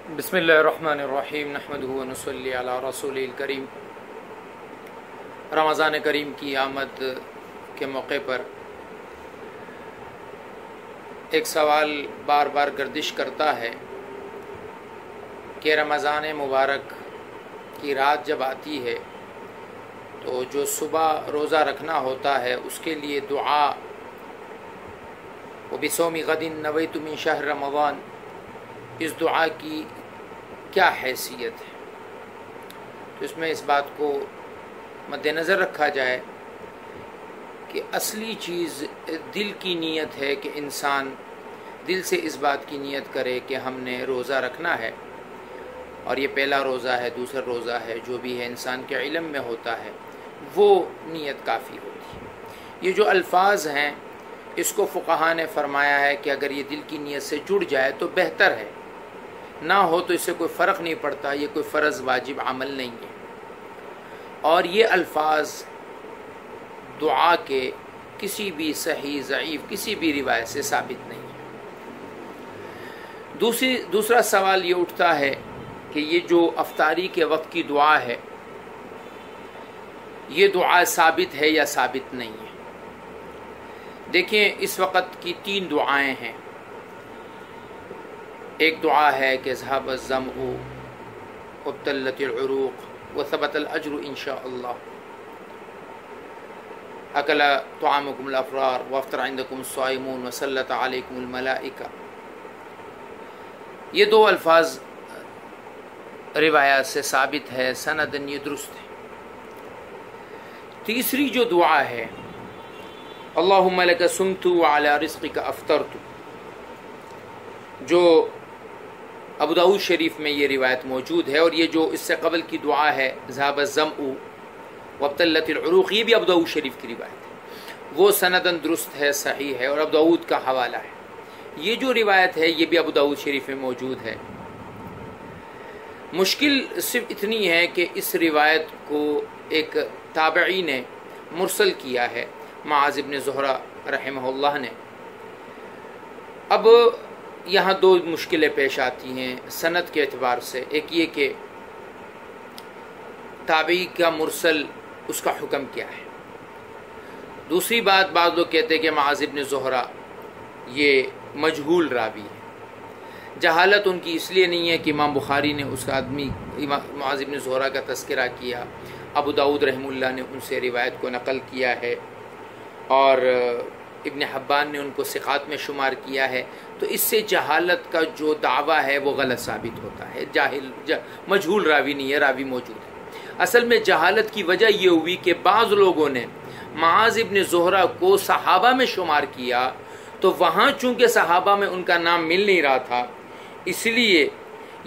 बिस्मिल्लाहिर्रहमानिर्रहीम नहमदुहु व नसल्ली अला रसूलिल करीम। रमज़ान करीम की आमद के मौके पर एक सवाल बार बार गर्दिश करता है कि रमज़ान मुबारक की रात जब आती है तो जो सुबह रोज़ा रखना होता है उसके लिए दुआ व बिसौमी गदिन नवैतु मिन शहर रमज़ान, इस दुआ की क्या हैसियत है। तो इसमें इस बात को मद्देनज़र रखा जाए कि असली चीज़ दिल की नीयत है कि इंसान दिल से इस बात की नीयत करे कि हमने रोज़ा रखना है, और ये पहला रोज़ा है, दूसरा रोज़ा है, जो भी है इंसान के इल्म में होता है, वो नीयत काफ़ी होती है। ये जो अल्फाज हैं इसको फ़ुक़हा ने फरमाया है कि अगर ये दिल की नीयत से जुड़ जाए तो बेहतर है, ना हो तो इससे कोई फ़र्क नहीं पड़ता, ये कोई फ़र्ज़ वाजिब अमल नहीं है। और ये अल्फाज दुआ के किसी भी सही ज़ईफ़ किसी भी रिवायत से साबित नहीं है। दूसरा सवाल ये उठता है कि ये जो अफ्तारी के वक्त की दुआ है, ये दुआ साबित है या साबित नहीं है। देखिए, इस वक्त की 3 दुआएं हैं। एक दुआ है कि ज़हब अज़्ज़मउ वब्तल्लतिल उरूक़ व सबतल अज्रु इंशाअल्लाह, अकला तुआमुकुमुल अफ़रार व अफ़तरा इंदकुम स्वाइमून व सल्लत अलैकुमुल मलाइका। ये 2 अल्फाज रिवायत से साबित है, सनदन ये दुरुस्त है। तीसरी जो दुआ है, अल्लाहुम्मा लका सुम्तु व अला रिज़्क़िका अफ़तरतु, जो अबू दाऊद शरीफ में ये रिवायत मौजूद है। और ये जो इससे कबल की दुआ है ज़हब अज़्ज़मउ वब्तल्लतिल उरूक़, ये भी अबू दाऊद शरीफ की रिवायत है, वो सनदन दुरुस्त है, सही है और अबू दाऊद का हवाला है। ये जो रिवायत है ये भी अबू दाऊद शरीफ में मौजूद है। मुश्किल सिर्फ इतनी है कि इस रिवायत को एक ताबई ने मुरसल किया है, मुआज़ इब्न ज़ुहरा रहमहुल्लाह ने। अब यहाँ 2 मुश्किलें पेश आती हैं सनद के एतबार से। एक ये कि ताबई का मुरसल उसका हुक्म क्या है। दूसरी बात, बाद लोग कहते हैं कि मुआज़ इब्न ज़ुहरा ये मजहूल रावी है। जहालत उनकी इसलिए नहीं है कि इमाम बुखारी ने उस आदमी मुआज़ इब्न ज़ुहरा का तज़किरा किया, अबू दाऊद रहमुल्लाह ने उनसे रिवायत को नकल किया है और इब्न हब्बान ने उनको सिक़ात में शुमार किया है। तो इससे जहालत का जो दावा है वो गलत साबित होता है। मजहूल रावी नहीं है, रावी मौजूद है। असल में जहालत की वजह ये हुई कि बाज़ लोगों ने मुआज़ इब्न ज़ुहरा को सहाबा में शुमार किया, तो वहाँ चूँकि सहाबा में उनका नाम मिल नहीं रहा था, इसलिए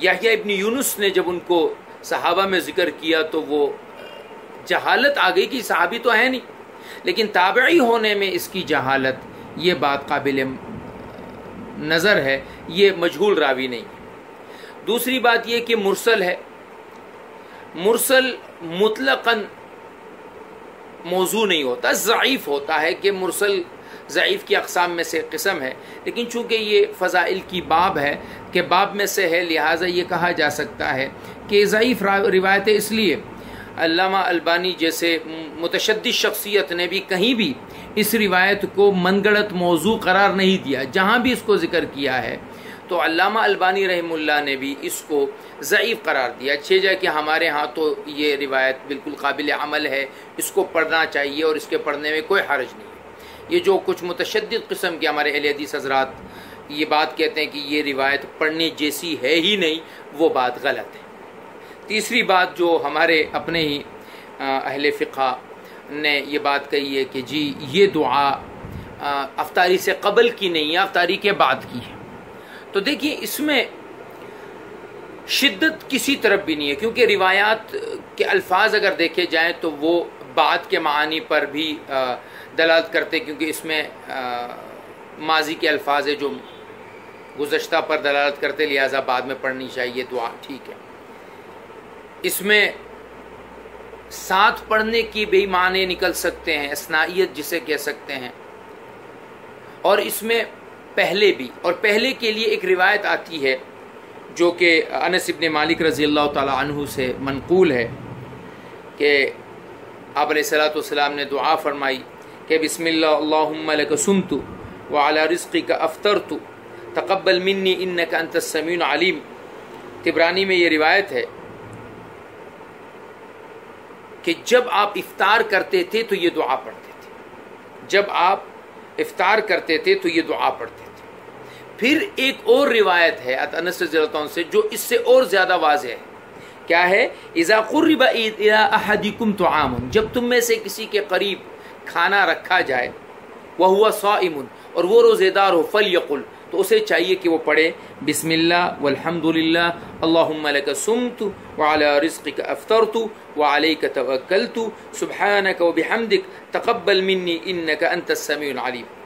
याह्या इब्न यूनुस ने जब उनको सहाबा में ज़िक्र किया तो वो जहालत आ गई कि सहाबी तो है नहीं, लेकिन ताबई होने में इसकी जहालत, ये बात काबिल नज़र है, ये मजहूल रावी नहीं। दूसरी बात ये कि मुरसल है। मुरसल मुतलक़न मौजू नहीं होता, ज़ईफ़ होता है कि मुरसल ज़ईफ़ की अक़साम में से किस्म है, लेकिन चूँकि ये फ़ज़ाइल की बाब है कि बाब में से है, लिहाजा ये कहा जा सकता है कि ज़ईफ़ रिवायतें इसलिए अल्लामा अलबानी जैसे मुतशद्दिद शख्सियत ने भी कहीं भी इस रिवायत को मनगढ़ंत मौजू करार नहीं दिया। जहाँ भी इसको ज़िक्र किया है तो अल्लामा अलबानी रहमुल्लाह ने भी इसको ज़ईफ़ करार दिया। अच्छी जाए कि हमारे यहाँ तो ये रिवायत बिल्कुल काबिल अमल है, इसको पढ़ना चाहिए और इसके पढ़ने में कोई हर्ज नहीं है। ये जो कुछ मुतशद्दिद किस्म के हमारे अहले हदीस हज़रात ये बात कहते हैं कि ये रिवायत पढ़ने जैसी है ही नहीं, वो बात गलत है। तीसरी बात, जो हमारे अपने ही अहले फ़िक़्ह ने ये बात कही है कि जी ये दुआ अफ्तारी से कबल की नहीं है, अफ्तारी के बाद की है। तो देखिए, इसमें शिद्दत किसी तरफ भी नहीं है, क्योंकि रिवायात के अल्फाज अगर देखे जाएं तो वो बाद के मानी पर भी दलालत करते, क्योंकि इसमें माजी के अल्फाज है जो गुज़श्ता पर दलालत करते, लिहाजा बाद में पढ़नी चाहिए दुआ, ठीक है। इसमें साथ पढ़ने की बेईमानी निकल सकते हैं, असनाइयत जिसे कह सकते हैं। और इसमें पहले भी, और पहले के लिए एक रिवायत आती है جو کہ انس ابن مالک رضی اللہ تعالی عنہ سے منقول ہے کہ آپ علیہ الصلوۃ والسلام نے دعا فرمائی کہ بسم اللہ اللہم لک صمت وعلی رزقک افطرت تقبل منی انک انت السمیع العلیم۔ طبرانی میں یہ روایت ہے کہ جب آپ افطار کرتے تھے تو یہ دعا پڑھتے تھے، جب آپ افطار کرتے تھے تو یہ دعا پڑھتے تھے۔ پھر ایک اور روایت ہے انس رضی اللہ عنہ سے جو اس سے اور زیادہ واضح ہے، کیا ہے؟ اذا قرب الى احدکم طعام، جب تم میں سے کسی کے قریب کھانا رکھا جائے وہو صائم، اور وہ روزے دار ہو، فلیقل، تو اسے چاہیے کہ وہ پڑھے بسم اللہ والحمد للہ اللہم لک صمت وعلی رزقک افطرت وعلیک توکلت سبحانک وبحمدک تقبل منی انک انت السمیع العلیم۔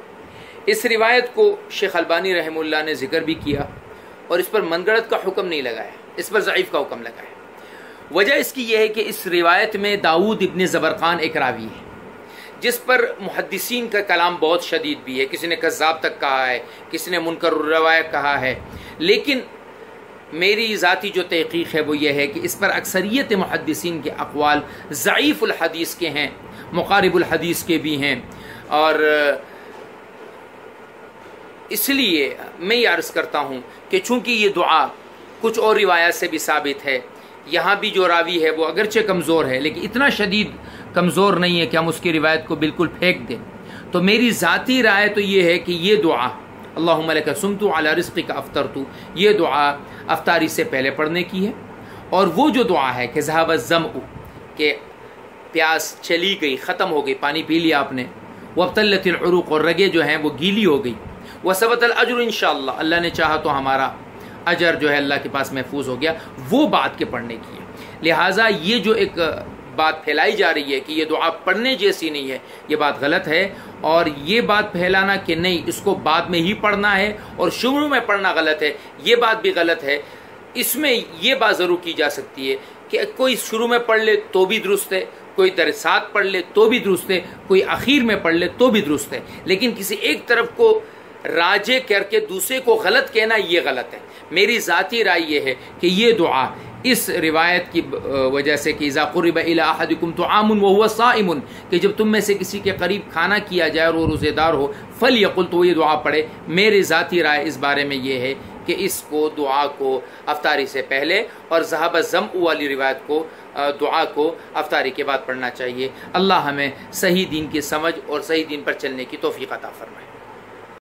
اس روایت کو شیخ البانی رحمہ اللہ نے ذکر بھی کیا اور اس پر من گڑت کا حکم نہیں لگایا، اس پر ضعیف کا حکم لگایا۔ وجہ اس کی یہ ہے کہ اس روایت میں داؤد ابن زبرقان ایک راوی ہے جس پر محدثین کا کلام بہت شدید بھی ہے، کسی نے کذاب تک کہا ہے، کسی نے منکر الروایت کہا ہے، لیکن میری ذاتی جو تحقیق ہے وہ یہ ہے کہ اس پر اکثریت محدثین کے اقوال ضعیف الحدیث کے ہیں، مقارب الحدیث کے بھی ہیں، اور اس لیے میں یہ عرض کرتا ہوں کہ چونکہ یہ دعا کچھ اور روایات سے بھی ثابت ہے، یہاں بھی جو راوی ہے وہ اگرچہ کمزور ہے لیکن اتنا شدید کمزور نہیں ہے کہ ہم اس کی روایت کو بالکل پھینک دیں، تو میری ذاتی رائے تو یہ ہے کہ یہ دعا اللہم لک صمت علی رزقک افطرت، یہ دعا افطاری سے پہلے پڑھنے کی ہے، اور وہ جو دعا ہے کہ ذہب الظمأ، کہ پیاس چلی گئی، ختم ہو گئی، پانی پی لیا آپ نے، وابتلت العروق، اور رگیں جو ہیں وہ گیلی ہو گئی، وثبت الاجر انشاءاللہ، اللہ نے چاہا تو ہمارا اجر جو ہے اللہ کے پاس محفوظ ہو گیا، وہ بات کے پڑھنے کی ہے۔ لہٰذا یہ جو ایک بات پھیلائی جا رہی ہے کہ یہ دعا پڑھنے جیسی نہیں ہے، یہ بات غلط ہے، اور یہ بات پھیلانا کہ نہیں اس کو بعد میں ہی پڑھنا ہے اور شروع میں پڑھنا غلط ہے، یہ بات بھی غلط ہے۔ اس میں یہ بات ضرور کی جا سکتی ہے کہ کوئی شروع میں پڑھ لے تو بھی درست ہے، کوئی درسات پڑھ لے تو بھی درست ہے، کوئی اخیر میں پڑھ لے تو بھی درست ہے، لیکن کسی ایک طرف کو راجے کر کے دوسرے کو غلط کہنا یہ غلط ہے۔ میری ذاتی رائے یہ ہے کہ یہ دعا اس روایت کی وجہ سے کہ اذا قرب الی احدکم طعام وهو صائم، کہ جب تم میں سے کسی کے قریب کھانا کیا جائے اور وہ روزے دار ہو، فلیقل، تو یہ دعا پڑھے۔ میری ذاتی رائے اس بارے میں یہ ہے کہ اس کو دعا کو افطاری سے پہلے اور ذہب الظمأ والی روایت کو دعا کو افطاری کے بعد پڑھنا چاہیے۔ اللہ ہمیں صحیح دین کی سمجھ اور صحیح دین پر چلنے کی توفیق عطا فرمائے۔